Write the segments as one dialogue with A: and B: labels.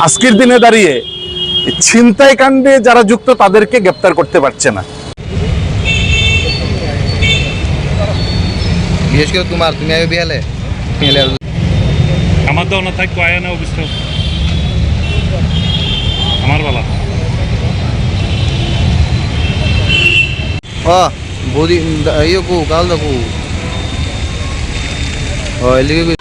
A: আজকের দিনে দাঁড়িয়ে ছিনতাই কাণ্ডে যারা যুক্ত তাদেরকে গ্রেপ্তার করতে পারছে না।
B: বিশেষ করে তুমি আগে বিয়ালে
C: আমার তো না থাকতো আয় না অবশ্য আমার বলা
B: বৌদি ইয়ে কু কাল দেখু এদিকে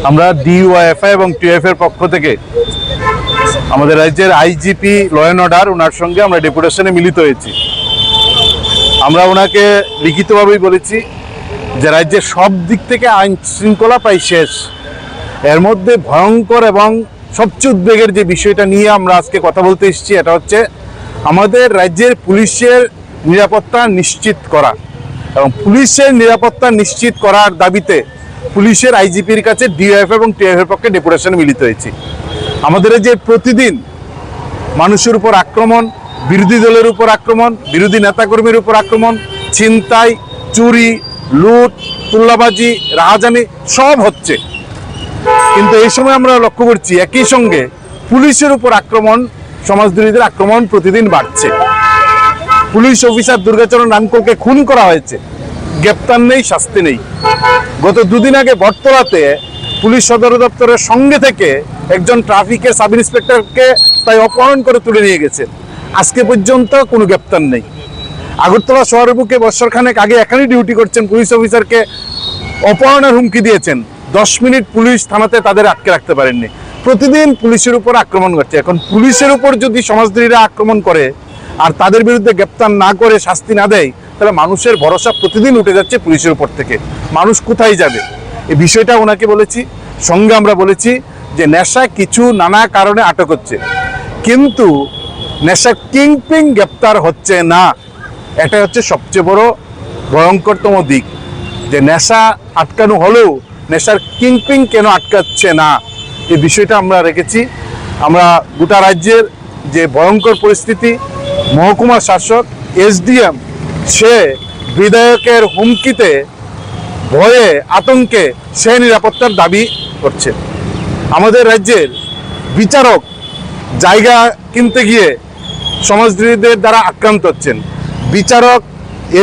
A: আমরা ডিওয়াইএফআই এবং টিএফ এর পক্ষ থেকে আমাদের রাজ্যের আইজিপি ল অ্যান্ড অর্ডার ওনার সঙ্গে আমরা ডেপুটেশনে মিলিত হয়েছি। আমরা ওনাকে লিখিতভাবেই বলেছি যে রাজ্যের সব দিক থেকে আইন শৃঙ্খলা প্রায় শেষ, এর মধ্যে ভয়ঙ্কর এবং সবচেয়ে উদ্বেগের যে বিষয়টা নিয়ে আমরা আজকে কথা বলতে এসেছি এটা হচ্ছে আমাদের রাজ্যের পুলিশের নিরাপত্তা নিশ্চিত করা, এবং পুলিশের নিরাপত্তা নিশ্চিত করার দাবিতে পুলিশের আইজিপির কাছে ডিওএফ এবং টিএফ এর পক্ষে ডেপুটেশনে মিলিত হয়েছি। আমাদের যে প্রতিদিন মানুষের উপর আক্রমণ, বিরোধী দলের উপর আক্রমণ, বিরোধী নেতাকর্মীর উপর আক্রমণ, ছিনতাই, চুরি, লুট, তুল্লাবাজি, রাহাজানি সব হচ্ছে, কিন্তু এই সময় আমরা লক্ষ্য করছি একই সঙ্গে পুলিশের উপর আক্রমণ, সমাজবিরোধীদের আক্রমণ প্রতিদিন বাড়ছে। পুলিশ অফিসার দুর্গাচরণ রাঙ্কলকে খুন করা হয়েছে, গ্রেপ্তার নেই, শাস্তি নেই। গত দুদিন আগে বটতলাতে পুলিশ সদর দপ্তরের সঙ্গে থেকে একজন ট্রাফিকের সাব ইন্সপেক্টরকে তাই অপহরণ করে তুলে নিয়ে গেছে, আজকে পর্যন্ত কোনো গ্রেপ্তার নেই। আগরতলা শহরের বুকে বছরখানেক আগে এখানেই ডিউটি করছেন পুলিশ অফিসারকে অপহরণের হুমকি দিয়েছেন, 10 মিনিট পুলিশ থানাতে তাদের আটকে রাখতে পারেননি। প্রতিদিন পুলিশের উপর আক্রমণ করছে। এখন পুলিশের উপর যদি সমাজদ্রোহীরা আক্রমণ করে আর তাদের বিরুদ্ধে গ্রেপ্তার না করে শাস্তি না দেয়, তাহলে মানুষের ভরসা প্রতিদিন উঠে যাচ্ছে পুলিশের উপর থেকে। মানুষ কোথায় যাবে? এই বিষয়টা ওনাকে বলেছি। সঙ্গে আমরা বলেছি যে নেশা কিছু নানা কারণে আটক হচ্ছে, কিন্তু নেশা কিংপিং গ্রেপ্তার হচ্ছে না। এটা হচ্ছে সবচেয়ে বড় ভয়ঙ্করতম দিক, যে নেশা আটকানো হলেও নেশার কিংপিং কেন আটকাচ্ছে না, এই বিষয়টা আমরা রেখেছি। আমরা গোটা রাজ্যের যে ভয়ঙ্কর পরিস্থিতি, মহকুমা শাসক এসডিএম সে বিধায়কের হুমকিতে ভয়ে আতঙ্কে সে নিরাপত্তার দাবি করছে। আমাদের রাজ্যের বিচারক জায়গা কিনতে গিয়ে সমাজবিরোধীদের দ্বারা আক্রান্ত হচ্ছেন। বিচারক,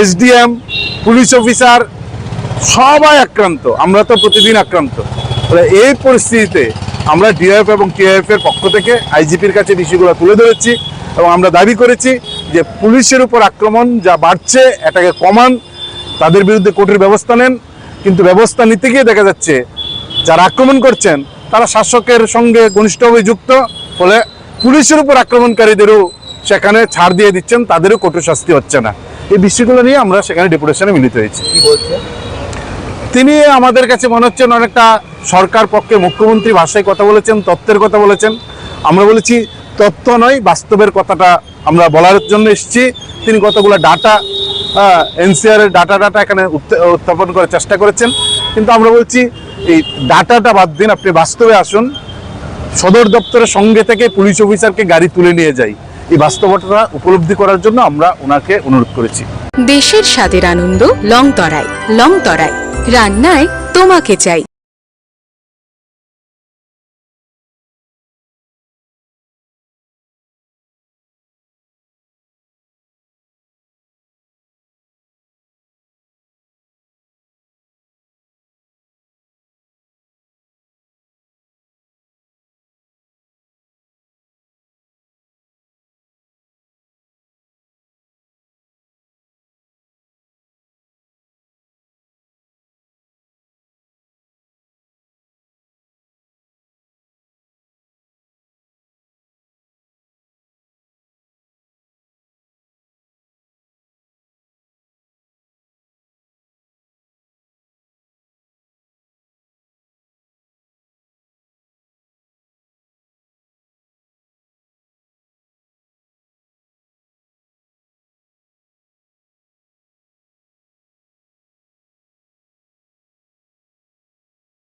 A: এসডিএম, পুলিশ অফিসার সবাই আক্রান্ত, আমরা তো প্রতিদিন আক্রান্ত। এই পরিস্থিতিতে আমরা ডিওএফ এবং টিএফ এর পক্ষ থেকে আইজিপির কাছে বিষয়গুলো তুলে ধরেছি এবং আমরা দাবি করেছি যে পুলিশের উপর আক্রমণ যা বাড়ছে এটাকে কমান, তাদের বিরুদ্ধে কঠোর ব্যবস্থা নেন। কিন্তু ব্যবস্থা নিতে গিয়ে দেখা যাচ্ছে যারা আক্রমণ করছেন তারা শাসকের সঙ্গে ঘনিষ্ঠভাবে যুক্ত, ফলে পুলিশের উপর আক্রমণকারীদেরও সেখানে ছাড় দিয়ে দিচ্ছেন, তাদেরও কঠোর শাস্তি হচ্ছে না। এই বিষয়গুলো নিয়ে আমরা সেখানে ডেপুটেশনে মিলিত হয়েছি।
B: কি বলছে
A: তিনি আমাদের কাছে মনে হচ্ছেন অনেকটা সরকার পক্ষে মুখ্যমন্ত্রী ভাষায় কথা বলেছেন, তথ্যের কথা বলেছেন। আমরা বলেছি তথ্য নয়, বাস্তবের কথাটা আমরা বলার জন্য এসেছি। তিনি কতগুলো ডাটা, এনসিআর এর ডাটা এখানে উত্থাপন করার চেষ্টা করেছেন, কিন্তু আমরা বলছি এই ডাটাটা বাদ দিন, আপনি বাস্তবে আসুন। সদর দপ্তরের সঙ্গে থেকে পুলিশ অফিসারকে গাড়ি তুলে নিয়ে যাই, এই বাস্তবতা উপলব্ধি করার জন্য আমরা ওনাকে অনুরোধ করেছি।
D: দেশের স্বাদের আনন্দ লংতরায়, লংতরায় রান্নায় তোমাকে চাই।